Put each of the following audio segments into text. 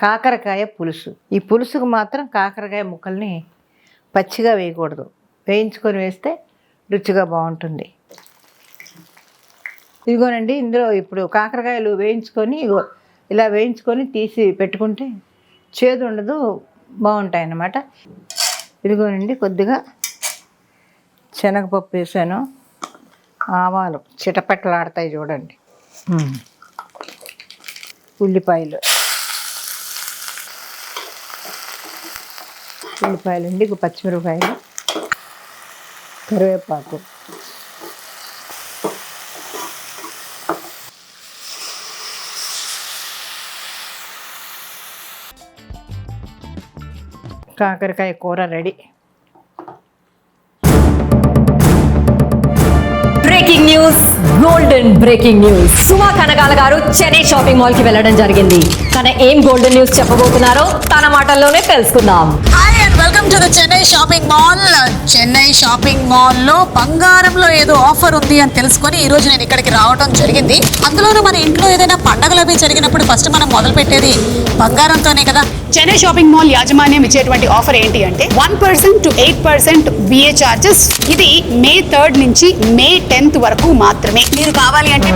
కాకరకాయ పులుసు. ఈ పులుసుకు మాత్రం కాకరకాయ ముక్కల్ని పచ్చిగా వేయకూడదు, వేయించుకొని వేస్తే రుచిగా బాగుంటుంది. ఇదిగోనండి, ఇందులో ఇప్పుడు కాకరకాయలు వేయించుకొని ఇలా వేయించుకొని తీసి పెట్టుకుంటే చేదు ఉండదు, బాగుంటాయి అన్నమాట. ఇదిగోనండి, కొద్దిగా శనగపప్పు వేసాను, ఆవాలు చిటపెట్టలాడతాయి చూడండి, ఉల్లిపాయలు అండి, పచ్చిమిరపకాయలు, కరివేపాకు, కాకరకాయ కూర ready. Breaking news, golden breaking news. Suma Kanakala గారు చెన్నై షాపింగ్ మాల్ కి వెళ్ళడం జరిగింది. తన ఏం గోల్డెన్ న్యూస్ చెప్పబోతున్నారో తన మాటల్లోనే తెలుసుకుందాం. Hi and welcome to the Chennai shopping mall. Chennai shopping mall లో బంగారంలో ఏదో ఆఫర్ ఉంది అని తెలుసుకొని ఈ రోజు నేను ఇక్కడికి రావడం జరిగింది. అందులోనూ మన ఇంట్లో ఏదైనా పండగలు అవి జరిగినప్పుడు ఫస్ట్ మనం మొదలు పెట్టేది బంగారంతోనే కదా. చెన్నై షాపింగ్ మాల్ యాజమాన్యం ఇచ్చేటువంటి ఆఫర్ ఏంటి అంటే 1% to 8% బిఏ చార్జెస్. ఇది మే 3rd నుంచి మే 10th వరకు మాత్రమే. మీరు కావాలి అంటే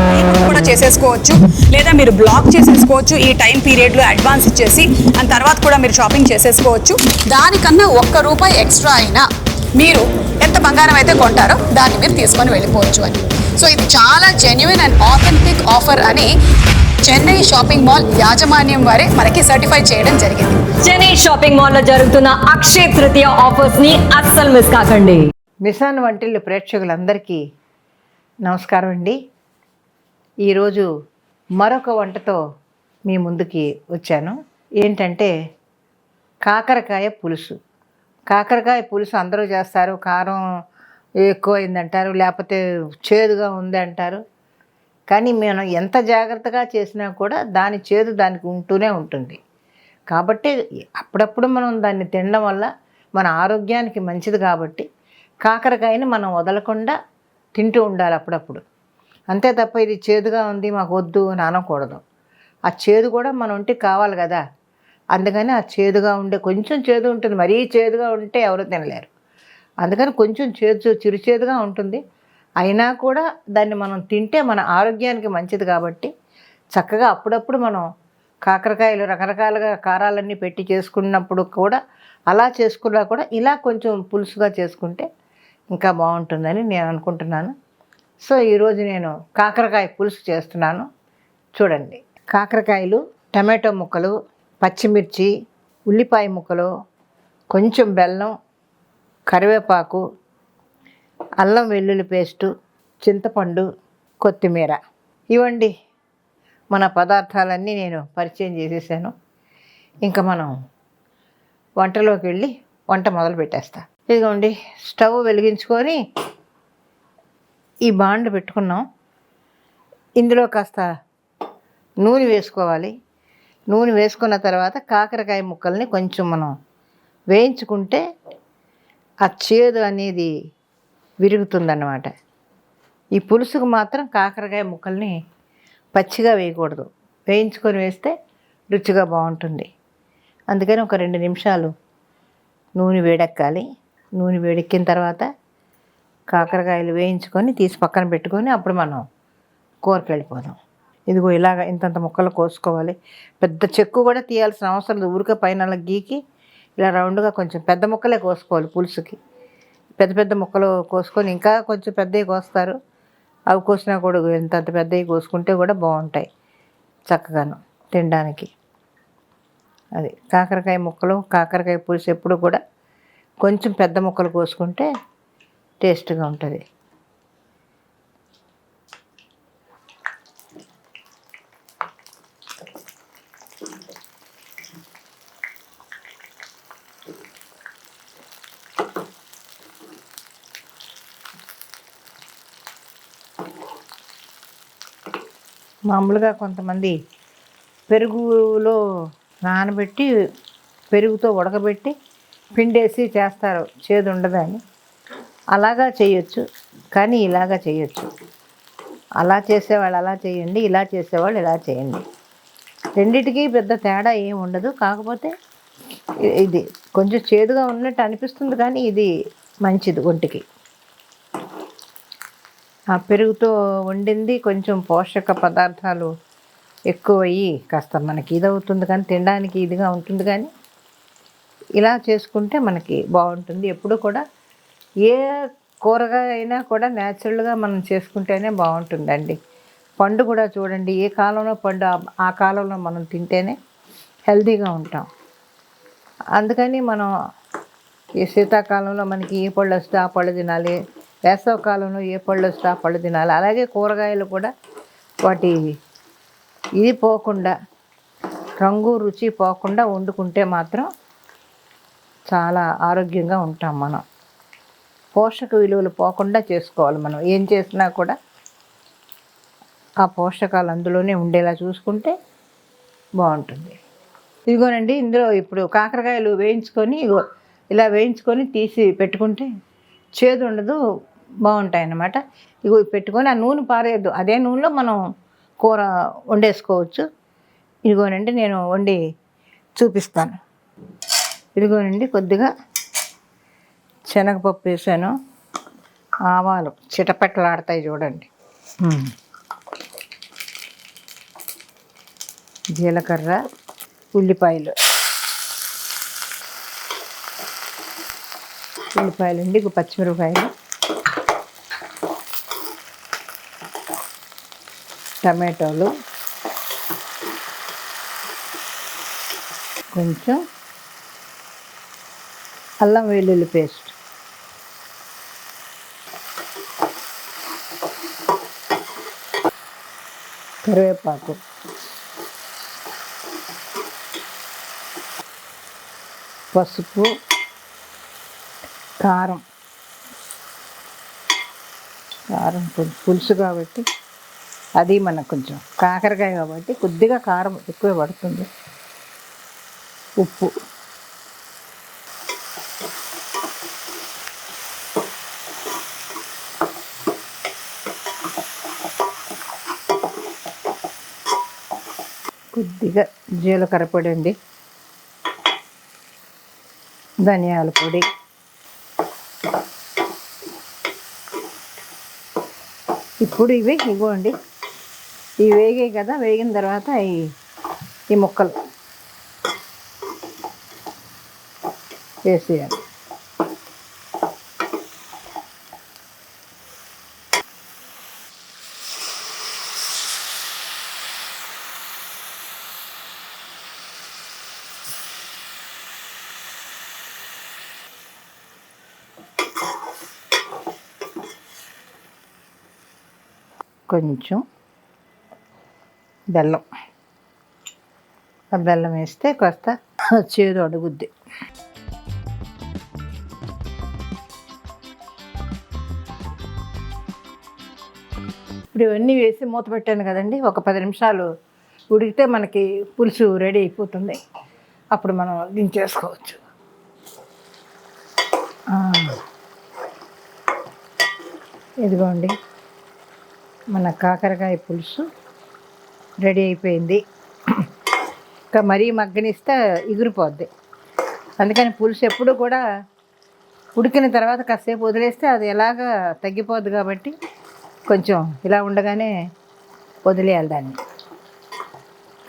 కూడా చేసేసుకోవచ్చు, లేదా మీరు బ్లాక్ చేసేసుకోవచ్చు ఈ టైం పీరియడ్ లో అడ్వాన్స్ ఇచ్చేసి ఆ తర్వాత కూడా మీరు షాపింగ్ చేసేసుకోవచ్చు. దానికన్నా ₹1 ఎక్స్ట్రా అయినా మీరు ఎంత బంగారం అయితే కొంటారో దాన్ని మీరు తీసుకొని వెళ్ళిపోవచ్చు అని. సో ఇది చాలా జెన్యున్ అండ్ ఆథెంటిక్ ఆఫర్ అని చెన్నై షాపింగ్ మాల్ యాజమాన్యం వారే మనకి సర్టిఫై చేయడం జరిగింది. చెన్నై షాపింగ్ మాల్ లో జరుగుతున్న అక్షయ తృతీయ ఆఫర్స్ ని అస్సలు మిస్ కాకండి. మిసాన్ వంటిల్లు ప్రేక్షకులందరికీ నమస్కారం అండి. ఈరోజు మరొక వంటతో మీ ముందుకి వచ్చాను. ఏంటంటే కాకరకాయ పులుసు. కాకరకాయ పులుసు అందరూ చేస్తారు, కారం ఎక్కువైందంటారు, లేకపోతే చేదుగా ఉంది అంటారు. కానీ మనం ఎంత జాగ్రత్తగా చేసినా కూడా దాని చేదు దానికి ఉంటూనే ఉంటుంది. కాబట్టి అప్పుడప్పుడు మనం దాన్ని తినడం వల్ల మన ఆరోగ్యానికి మంచిది. కాబట్టి కాకరకాయని మనం వదలకుండా తింటూ ఉండాలి అప్పుడప్పుడు. అంతే తప్ప ఇది చేదుగా ఉంది మాకు వద్దు అని అనకూడదు. ఆ చేదు కూడా మన ఒంటికి కావాలి కదా. అందుకని ఆ చేదుగా ఉండే, కొంచెం చేదు ఉంటుంది, మరీ చేదుగా ఉంటే ఎవరు తినలేరు. అందుకని కొంచెం చిరుచేదుగా ఉంటుంది, అయినా కూడా దాన్ని మనం తింటే మన ఆరోగ్యానికి మంచిది. కాబట్టి చక్కగా అప్పుడప్పుడు మనం కాకరకాయలు రకరకాలుగా కారాలన్నీ పెట్టి చేసుకున్నప్పుడు కూడా, అలా చేసుకున్నా కూడా ఇలా కొంచెం పులుసుగా చేసుకుంటే ఇంకా బాగుంటుందని నేను అనుకుంటున్నాను. సో ఈరోజు నేను కాకరకాయ పులుసు చేస్తున్నాను. చూడండి, కాకరకాయలు, టమాటో ముక్కలు, పచ్చిమిర్చి, ఉల్లిపాయ ముక్కలు, కొంచెం బెల్లం, కరివేపాకు, అల్లం వెల్లుల్లి పేస్టు, చింతపండు, కొత్తిమీర. ఇవ్వండి మన పదార్థాలన్నీ నేను పరిచయం చేసేసాను. ఇంకా మనం వంటలోకి వెళ్ళి వంట మొదలు పెట్టేస్తా. ఇదిగోండి, స్టవ్ వెలిగించుకొని ఈ బాండ్ పెట్టుకున్నాం. ఇందులో కాస్త నూనె వేసుకోవాలి. నూనె వేసుకున్న తర్వాత కాకరకాయ ముక్కల్ని కొంచెం మనం వేయించుకుంటే ఆ చేదు అనేది విరుగుతుందన్నమాట. ఈ పులుసుకు మాత్రం కాకరకాయ ముక్కల్ని పచ్చిగా వేయకూడదు, వేయించుకొని వేస్తే రుచిగా బాగుంటుంది. అందుకని ఒక 2 నిమిషాలు నూనె వేడెక్కాలి. నూనె వేడెక్కిన తర్వాత కాకరకాయలు వేయించుకొని తీసి పక్కన పెట్టుకొని అప్పుడు మనం కూరకి వెళ్ళిపోదాం. ఇదిగో ఇలాగ ఇంతంత ముక్కలు కోసుకోవాలి. పెద్ద చెక్కు కూడా తీయాల్సిన అవసరం లేదు, ఊరికే పైన గీకి ఇలా రౌండ్గా కొంచెం పెద్ద ముక్కలే కోసుకోవాలి. పులుసుకి పెద్ద పెద్ద ముక్కలు కోసుకొని, ఇంకా కొంచెం పెద్దవి కోస్తారు, అవి కోసినా కూడా ఇంతంత పెద్దవి కోసుకుంటే కూడా బాగుంటాయి చక్కగాను తినడానికి. అది కాకరకాయ ముక్కలు, కాకరకాయ పులుసు ఎప్పుడు కూడా కొంచెం పెద్ద ముక్కలు కోసుకుంటే టేస్ట్గా ఉంటుంది. మామూలుగా కొంతమంది పెరుగులో నానబెట్టి పెరుగుతో ఉడకబెట్టి పిండేసి చేస్తారు, చేదు ఉండదని. అలాగా చేయొచ్చు, కానీ ఇలాగా చేయొచ్చు. అలా చేసేవాళ్ళు అలా చేయండి, ఇలా చేసేవాళ్ళు ఇలా చేయండి. రెండిటికి పెద్ద తేడా ఏం ఉండదు. కాకపోతే ఇది కొంచెం చేదుగా ఉన్నట్టు అనిపిస్తుంది, కానీ ఇది మంచిది ఒంటికి. ఆ పెరుగుతో వండింది కొంచెం పోషక పదార్థాలు ఎక్కువయ్యి కాస్త మనకి ఇది అవుతుంది, కానీ తినడానికి ఇదిగా ఉంటుంది. కానీ ఇలా చేసుకుంటే మనకి బాగుంటుంది. ఎప్పుడు కూడా ఏ కూరగాయ అయినా కూడా న్యాచురల్గా మనం చేసుకుంటేనే బాగుంటుందండి. పండు కూడా చూడండి, ఏ కాలంలో పండు ఆ కాలంలో మనం తింటేనే హెల్తీగా ఉంటాం. అందుకని మనం ఈ శీతాకాలంలో మనకి ఏ పళ్ళు వస్తే ఆ పళ్ళు తినాలి, వేసవి కాలంలో ఏ పళ్ళు వస్తే ఆ పళ్ళు తినాలి. అలాగే కూరగాయలు కూడా వాటి ఇది పోకుండా, రంగు రుచి పోకుండా వండుకుంటే మాత్రం చాలా ఆరోగ్యంగా ఉంటాం. మనం పోషక విలువలు పోకుండా చేసుకోవాలి. మనం ఏం చేసినా కూడా ఆ పోషకాలు అందులోనే ఉండేలా చూసుకుంటే బాగుంటుంది. ఇదిగోనండి, ఇందులో ఇప్పుడు కాకరకాయలు వేయించుకొని ఇలా వేయించుకొని తీసి పెట్టుకుంటే చేదు ఉండదు, బాగుంటాయి అన్నమాట. ఇగో పెట్టుకొని ఆ నూనె పారేయద్దు, అదే నూనెలో మనం కూర వండేసుకోవచ్చు. ఇదిగోనండి నేను వండి చూపిస్తాను. ఇదిగోనండి కొద్దిగా శనగపప్పు వేసాను, ఆవాలు చిటపట్టలాడతాయి చూడండి, జీలకర్ర, ఉల్లిపాయలు అండి, పచ్చిమిరపకాయలు, టమాటోలు, కొంచెం అల్లం వెల్లుల్లి పేస్ట్, కరివేపాకు, పసుపు, కారం కొంచెం పులుసు కాబట్టి అది మనకు కొంచెం కాకరకాయ కాబట్టి కొద్దిగా కారం ఎక్కువ పడుతుంది. ఉప్పు, కొద్దిగా జీలకర్ర పొడి అండి, ధనియాల పొడి, ఇప్పుడు ఇవ్వండి ఇవి వేగాయి కదా, వేగిన తర్వాత ఈ ముక్కలు వేసేయాలి. కొంచెం బెల్లం, ఆ బెల్లం వేస్తే కాస్త చేదు అడుగుద్ది. ఇప్పుడు ఇవన్నీ వేసి మూత పెట్టాను కదండి, ఒక 10 నిమిషాలు ఉడికితే మనకి పులుసు రెడీ అయిపోతుంది. అప్పుడు మనం దించేసుకోవచ్చు. ఇదిగోండి మన కాకరకాయ పులుసు రెడీ అయిపోయింది. ఇంకా మరీ మగ్గనిస్తే ఎగిరిపోద్ది. అందుకని పులుసు ఎప్పుడు కూడా ఉడికిన తర్వాత కాసేపు వదిలేస్తే అది ఎలాగా తగ్గిపోద్ది. కాబట్టి కొంచెం ఇలా ఉండగానే వదిలేయాలి దాన్ని,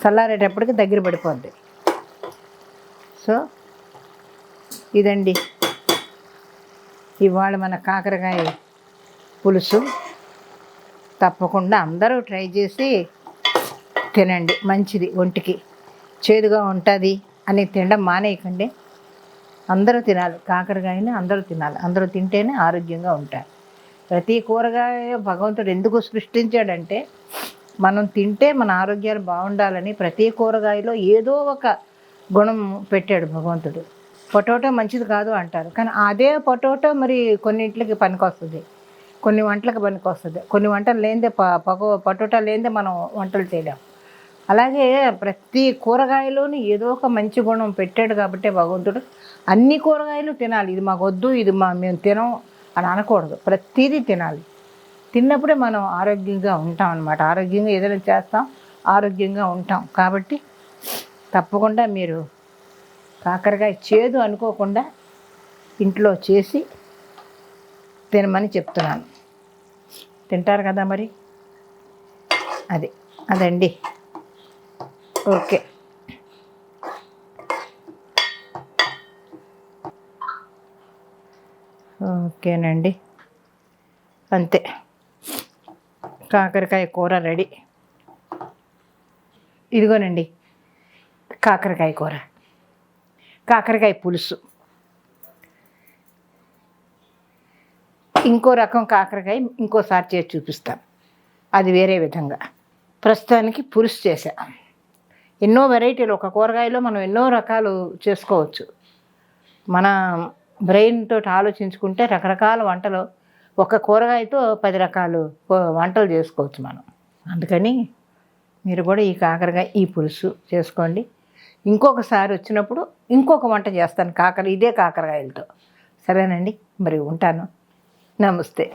చల్లారేటప్పటికి దగ్గర పడిపోద్ది. సో ఇదండి ఇవాళ మన కాకరకాయ పులుసు. తప్పకుండా అందరూ ట్రై చేసి తినండి, మంచిది ఒంటికి. చేదుగా ఉంటుంది అని తినడం మానేయకండి, అందరూ తినాలి. కాకరకాయని అందరూ తినాలి, అందరూ తింటేనే ఆరోగ్యంగా ఉంటారు. ప్రతి కూరగాయ భగవంతుడు ఎందుకు సృష్టించాడంటే మనం తింటే మన ఆరోగ్యాలు బాగుండాలని. ప్రతి కూరగాయలో ఏదో ఒక గుణం పెట్టాడు భగవంతుడు. పొటాటో మంచిది కాదు అంటారు, కానీ అదే పొటాటో మరి కొన్నింటికి పనికొస్తుంది, కొన్ని వంటలకు పనికొస్తుంది. కొన్ని వంటలు లేనిదే పొటాటో లేనిదే మనం వంటలు చేయలేం. అలాగే ప్రతి కూరగాయలోని ఏదో ఒక మంచి గుణం పెట్టాడు కాబట్టి భగవంతుడు అన్ని కూరగాయలు తినాలి. ఇది మాకు వద్దు, ఇది మేము తినం అని అనకూడదు, ప్రతిదీ తినాలి. తిన్నప్పుడే మనం ఆరోగ్యంగా ఉంటాం అన్నమాట. ఆరోగ్యంగా ఏదైనా చేస్తాం, ఆరోగ్యంగా ఉంటాం. కాబట్టి తప్పకుండా మీరు కాకరకాయ చేదు అనుకోకుండా ఇంట్లో చేసి తినమని చెప్తున్నాను. తింటారు కదా మరి? అదండి. ఓకే. ఓకేనండి, అంతే. కాకరకాయ కూర రెడీ. ఇదిగోనండి కాకరకాయ కూర, కాకరకాయ పులుసు. ఇంకో రకం కాకరకాయ ఇంకోసారి చేసి చూపిస్తాను, అది వేరే విధంగా. ప్రస్తుతానికి పులుసు చేసా. ఎన్నో వెరైటీలు, ఒక కూరగాయలో మనం ఎన్నో రకాలు చేసుకోవచ్చు. మన బ్రెయిన్ తోటి ఆలోచించుకుంటే రకరకాల వంటలు, ఒక కూరగాయతో 10 రకాలు వంటలు చేసుకోవచ్చు మనం. అందుకని మీరు కూడా ఈ కాకరకాయ ఈ పులుసు చేసుకోండి. ఇంకొకసారి వచ్చినప్పుడు ఇంకొక వంట చేస్తాను ఇదే కాకరకాయలతో. సరేనండి, మరి ఉంటాను. నమస్తే.